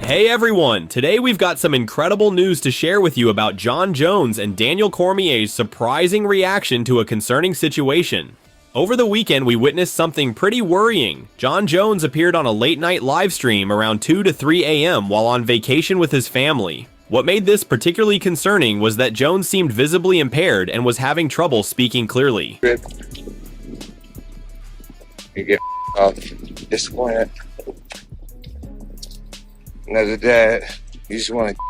Hey everyone, today we've got some incredible news to share with you about Jon Jones and Daniel Cormier's surprising reaction to a concerning situation. Over the weekend, we witnessed something pretty worrying. Jon Jones appeared on a late-night live stream around 2 to 3 a.m. while on vacation with his family. What made this particularly concerning was that Jones seemed visibly impaired and was having trouble speaking clearly. You get off disappointed. And as a dad, you just want to.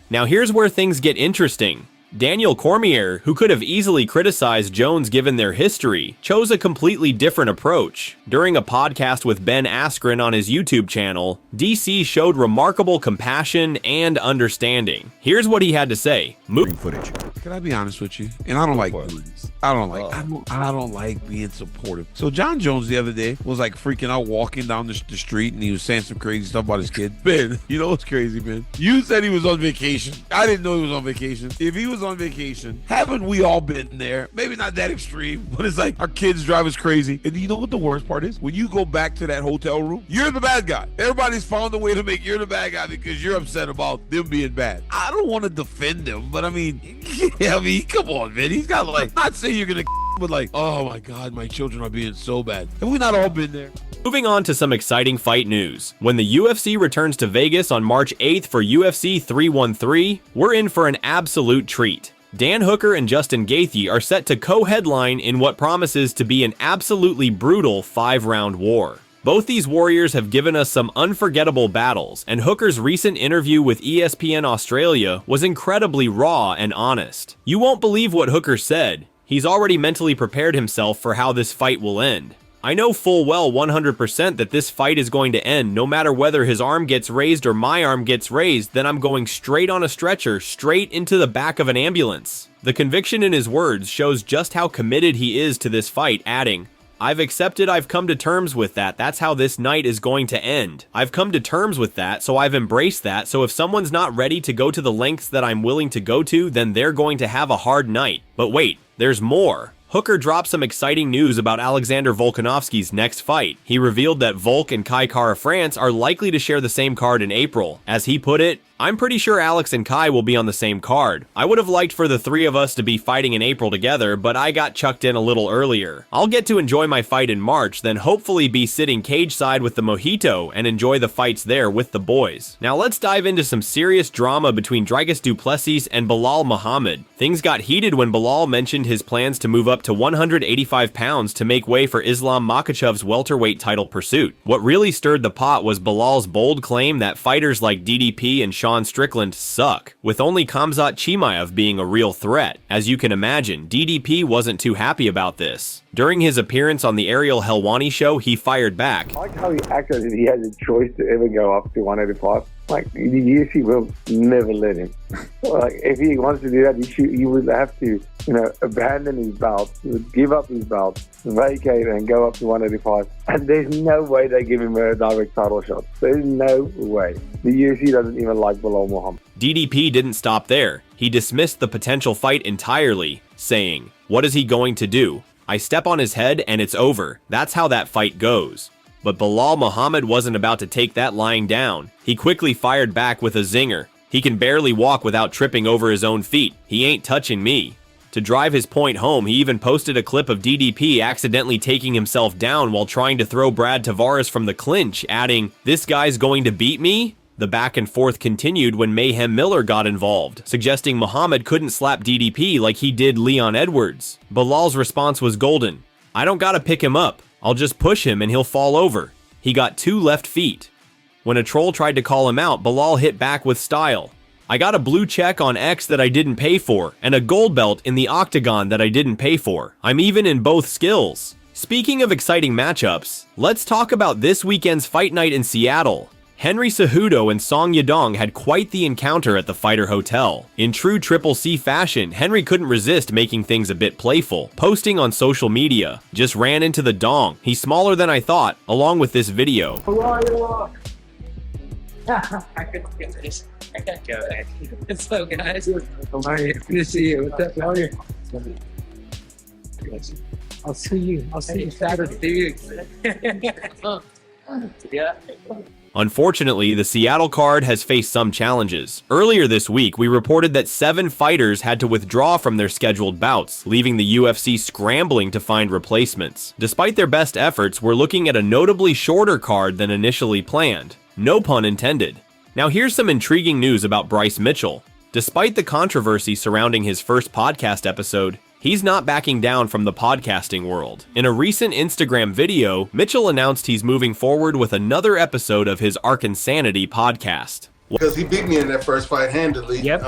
Now here's where things get interesting. Daniel Cormier, who could have easily criticized Jones given their history, chose a completely different approach. During a podcast with Ben Askren on his YouTube channel, DC showed remarkable compassion and understanding. Here's what he had to say. Footage. Can I be honest with you? And I don't like bullies. I don't like being supportive. So Jon Jones the other day was like freaking out walking down the street, and he was saying some crazy stuff about his kid. Ben, you know what's crazy, man? You said he was on vacation. I didn't know he was on vacation. If he was on vacation, haven't we all been there? Maybe not that extreme, but it's like our kids drive us crazy. And you know what the worst part is? When you go back to that hotel room, you're the bad guy. Everybody's found a way to make you're the bad guy because you're upset about them being bad. I don't want to defend him, but I mean, come on, man. He's got like, not saying you're gonna, but like, oh my God, my children are being so bad. Have we not all been there? Moving on to some exciting fight news. When the UFC returns to Vegas on March 8th for UFC 313, we're in for an absolute treat. Dan Hooker and Justin Gaethje are set to co-headline in what promises to be an absolutely brutal 5-round war. Both these warriors have given us some unforgettable battles, and Hooker's recent interview with ESPN Australia was incredibly raw and honest. You won't believe what Hooker said. He's already mentally prepared himself for how this fight will end. I know full well 100% that this fight is going to end no matter whether his arm gets raised or my arm gets raised, then I'm going straight on a stretcher, straight into the back of an ambulance. The conviction in his words shows just how committed he is to this fight, adding, "I've accepted, I've come to terms with that, that's how this night is going to end. I've come to terms with that, so I've embraced that, so if someone's not ready to go to the lengths that I'm willing to go to, then they're going to have a hard night." But wait, there's more. Hooker dropped some exciting news about Alexander Volkanovski's next fight. He revealed that Volk and Kai Kara-France are likely to share the same card in April. As he put it, "I'm pretty sure Alex and Kai will be on the same card. I would have liked for the three of us to be fighting in April together, but I got chucked in a little earlier. I'll get to enjoy my fight in March, then hopefully be sitting cage side with the Mojito and enjoy the fights there with the boys." Now let's dive into some serious drama between Dricus du Plessis and Belal Muhammad. Things got heated when Belal mentioned his plans to move up to 185 pounds to make way for Islam Makhachev's welterweight title pursuit. What really stirred the pot was Belal's bold claim that fighters like DDP and Strickland suck, with only Khamzat Chimaev being a real threat. As you can imagine, DDP wasn't too happy about this. During his appearance on the Ariel Helwani show, he fired back. I like how he acted as if he has a choice to ever go up to 185. Like, the UFC will never let him. Like, if he wants to do that, he would have to, abandon his belt. He would give up his belt, vacate, and go up to 185. And there's no way they give him a direct title shot. There's no way. The UFC doesn't even like Belal Muhammad. DDP didn't stop there. He dismissed the potential fight entirely, saying, "What is he going to do? I step on his head and it's over. That's how that fight goes." But Belal Muhammad wasn't about to take that lying down. He quickly fired back with a zinger. "He can barely walk without tripping over his own feet. He ain't touching me." To drive his point home, he even posted a clip of DDP accidentally taking himself down while trying to throw Brad Tavares from the clinch, adding, "This guy's going to beat me?" The back and forth continued when Mayhem Miller got involved, suggesting Muhammad couldn't slap DDP like he did Leon Edwards. Belal's response was golden. "I don't gotta pick him up. I'll just push him and he'll fall over. He got 2 left feet." When a troll tried to call him out, Belal hit back with style. "I got a blue check on X that I didn't pay for, and a gold belt in the octagon that I didn't pay for. I'm even in both skills." Speaking of exciting matchups, let's talk about this weekend's fight night in Seattle. Henry Cejudo and Song Yadong had quite the encounter at the Fighter Hotel. In true Triple C fashion, Henry couldn't resist making things a bit playful, posting on social media, "Just ran into the dong. He's smaller than I thought," along with this video. I couldn't get this. I can't go back. So guys, how are you? Good to see you. What's up? How are you? I'll see you Saturday. Yeah. Unfortunately, the Seattle card has faced some challenges. Earlier this week, we reported that 7 fighters had to withdraw from their scheduled bouts, leaving the UFC scrambling to find replacements. Despite their best efforts, we're looking at a notably shorter card than initially planned. No pun intended. Now here's some intriguing news about Bryce Mitchell. Despite the controversy surrounding his first podcast episode, he's not backing down from the podcasting world. In a recent Instagram video, Mitchell announced he's moving forward with another episode of his Arkansanity podcast. Because he beat me in that first fight handily. Yep.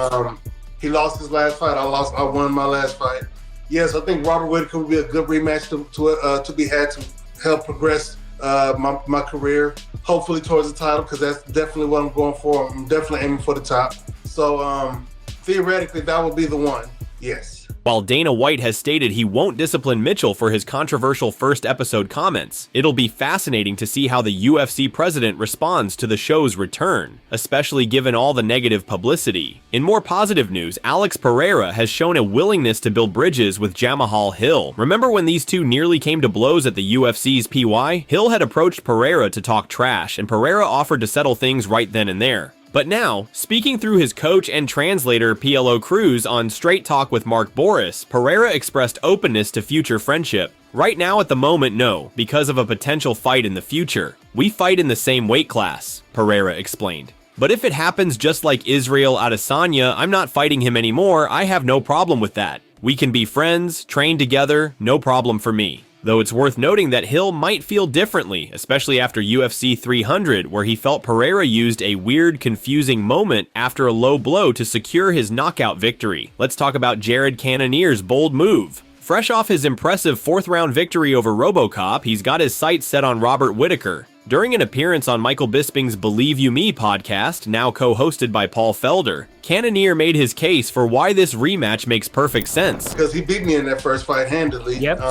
He lost his last fight. I won my last fight. Yes, I think Robert Whitaker would be a good rematch to be had to help progress my career. Hopefully towards the title, because that's definitely what I'm going for. I'm definitely aiming for the top. So theoretically, that would be the one. Yes. While Dana White has stated he won't discipline Mitchell for his controversial first episode comments, it'll be fascinating to see how the UFC president responds to the show's return, especially given all the negative publicity. In more positive news, Alex Pereira has shown a willingness to build bridges with Jamahal Hill. Remember when these two nearly came to blows at the UFC's PY? Hill had approached Pereira to talk trash, and Pereira offered to settle things right then and there. But now, speaking through his coach and translator PLO Cruz on Straight Talk with Mark Boris, Pereira expressed openness to future friendship. Right now at the moment, no, because of a potential fight in the future. We fight in the same weight class, Pereira explained. But if it happens just like Israel Adesanya, I'm not fighting him anymore, I have no problem with that. We can be friends, train together, no problem for me. Though it's worth noting that Hill might feel differently, especially after UFC 300, where he felt Pereira used a weird, confusing moment after a low blow to secure his knockout victory. Let's talk about Jared Cannonier's bold move. Fresh off his impressive 4th-round victory over RoboCop, he's got his sights set on Robert Whitaker. During an appearance on Michael Bisping's Believe You Me podcast, now co-hosted by Paul Felder, Cannonier made his case for why this rematch makes perfect sense. Because he beat me in that first fight handily. Yep.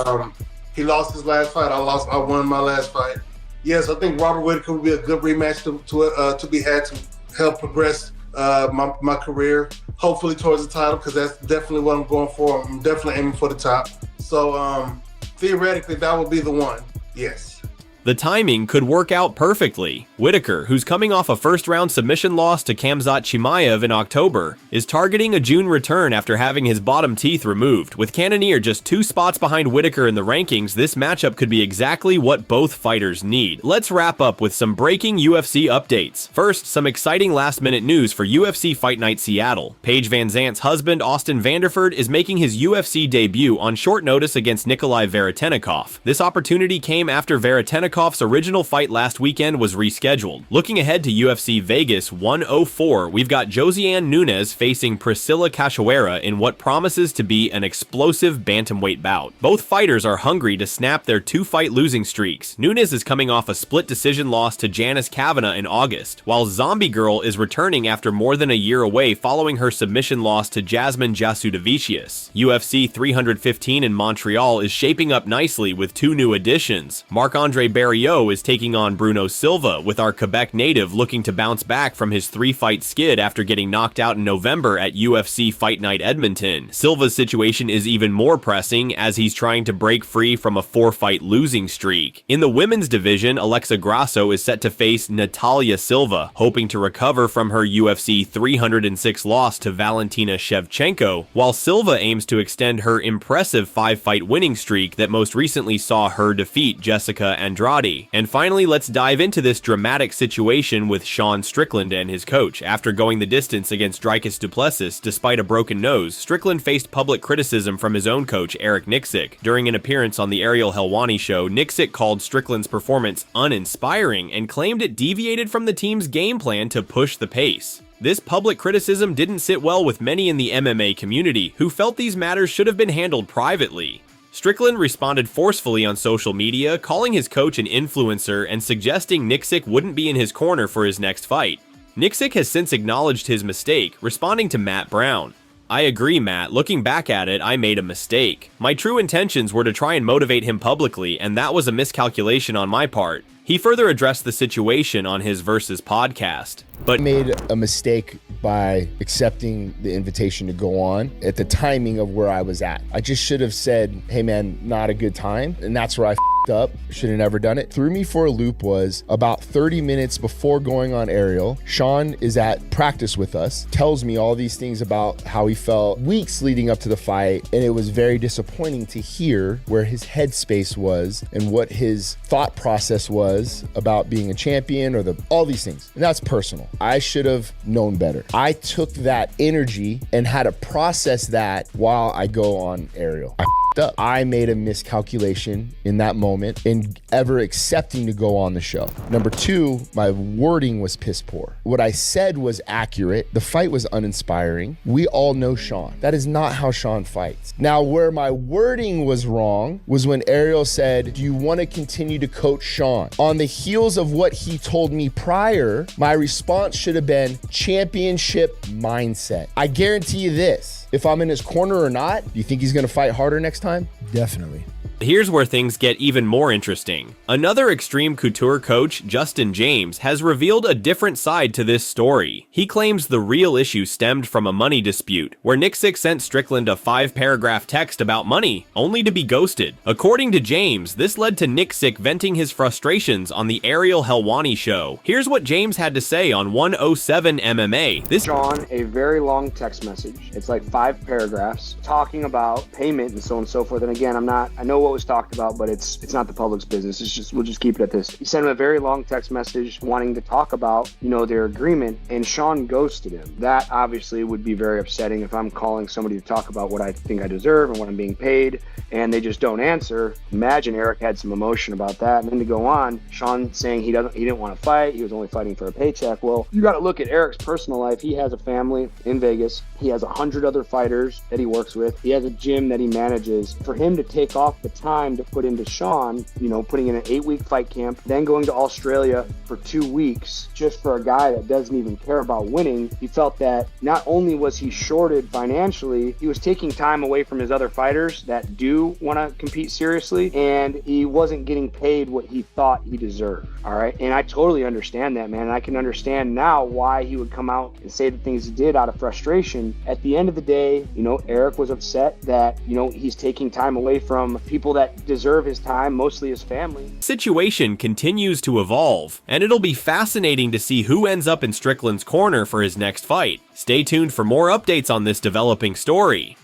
He lost his last fight. I won my last fight. Yes, I think Robert Whitaker would be a good rematch to be had to help progress my career. Hopefully towards the title, because that's definitely what I'm going for. I'm definitely aiming for the top. So theoretically, that would be the one. Yes. The timing could work out perfectly. Whitaker, who's coming off a first-round submission loss to Khamzat Chimaev in October, is targeting a June return after having his bottom teeth removed. With Cannonier just 2 spots behind Whitaker in the rankings, this matchup could be exactly what both fighters need. Let's wrap up with some breaking UFC updates. First, some exciting last-minute news for UFC Fight Night Seattle. Paige Van Zant's husband, Austin Vanderford, is making his UFC debut on short notice against Nikolai Veretennikov. This opportunity came after Veretennikov's original fight last weekend was rescheduled. Looking ahead to UFC Vegas 104, we've got Josiane Nunes facing Priscilla Cachoeira in what promises to be an explosive bantamweight bout. Both fighters are hungry to snap their 2-fight losing streaks. Nunes is coming off a split decision loss to Janice Kavanagh in August, while Zombie Girl is returning after more than a year away following her submission loss to Jasmine Jasudavicius. UFC 315 in Montreal is shaping up nicely with 2 new additions. Marc-Andre Barriault is taking on Bruno Silva, with our Quebec native looking to bounce back from his 3-fight skid after getting knocked out in November at UFC Fight Night Edmonton. Silva's situation is even more pressing as he's trying to break free from a 4-fight losing streak. In the women's division, Alexa Grasso is set to face Natalia Silva, hoping to recover from her UFC 306 loss to Valentina Shevchenko, while Silva aims to extend her impressive 5-fight winning streak that most recently saw her defeat Jessica Andrade. And finally, let's dive into this dramatic situation with Sean Strickland and his coach. After going the distance against Dricus du Plessis despite a broken nose, Strickland faced public criticism from his own coach, Eric Nicksick. During an appearance on the Ariel Helwani show, Nicksick called Strickland's performance uninspiring and claimed it deviated from the team's game plan to push the pace. This public criticism didn't sit well with many in the MMA community, who felt these matters should have been handled privately. Strickland responded forcefully on social media, calling his coach an influencer and suggesting Nicksick wouldn't be in his corner for his next fight. Nicksick has since acknowledged his mistake, responding to Matt Brown. "I agree, Matt. Looking back at it, I made a mistake. My true intentions were to try and motivate him publicly, and that was a miscalculation on my part. He further addressed the situation on his Versus podcast. But made a mistake by accepting the invitation to go on at the timing of where I was at. I just should have said, hey man, not a good time. And that's where I f***ed up. Should have never done it. Threw me for a loop was about 30 minutes before going on aerial. Sean is at practice with us, tells me all these things about how he felt weeks leading up to the fight. And it was very disappointing to hear where his headspace was and what his thought process was about being a champion or all these things. And that's personal. I should have known better. I took that energy and had to process that while I go on aerial. I f***ed up. I made a miscalculation in that moment in ever accepting to go on the show. Number two, my wording was piss poor. What I said was accurate. The fight was uninspiring. We all know Sean. That is not how Sean fights. Now, where my wording was wrong was when Ariel said, do you want to continue to coach Sean? On the heels of what he told me prior, my response should have been championship mindset. I guarantee you this, if I'm in his corner or not, do you think he's going to fight harder next time? Definitely. Here's where things get even more interesting. Another Xtreme Couture coach, Justin Jaynes, has revealed a different side to this story. He claims the real issue stemmed from a money dispute, where Nicksick sent Strickland a 5-paragraph text about money, only to be ghosted. According to Jaynes, this led to Nicksick venting his frustrations on the Ariel Helwani show. Here's what Jaynes had to say on 107 MMA. Sean, a very long text message. It's like 5 paragraphs talking about payment and so on and so forth. And again, I know what was talked about, but it's not the public's business. It's just, we'll just keep it at this. He sent him a very long text message wanting to talk about, their agreement, and Sean ghosted him. That obviously would be very upsetting if I'm calling somebody to talk about what I think I deserve and what I'm being paid, and they just don't answer. Imagine Eric had some emotion about that. And then to go on, Sean saying he didn't want to fight, he was only fighting for a paycheck. Well, you got to look at Eric's personal life. He has a family in Vegas. He has 100 other fighters that he works with. He has a gym that he manages. For him to take off the time to put into Sean, putting in an 8-week fight camp, then going to Australia for 2 weeks just for a guy that doesn't even care about winning, he felt that not only was he shorted financially, he was taking time away from his other fighters that do want to compete seriously, and he wasn't getting paid what he thought he deserved. All right. And I totally understand that, man. And I can understand now why he would come out and say the things he did out of frustration. At the end of the day, Eric was upset that, he's taking time away from people that deserve his time, mostly his family. Situation continues to evolve, and it'll be fascinating to see who ends up in Strickland's corner for his next fight. Stay tuned for more updates on this developing story.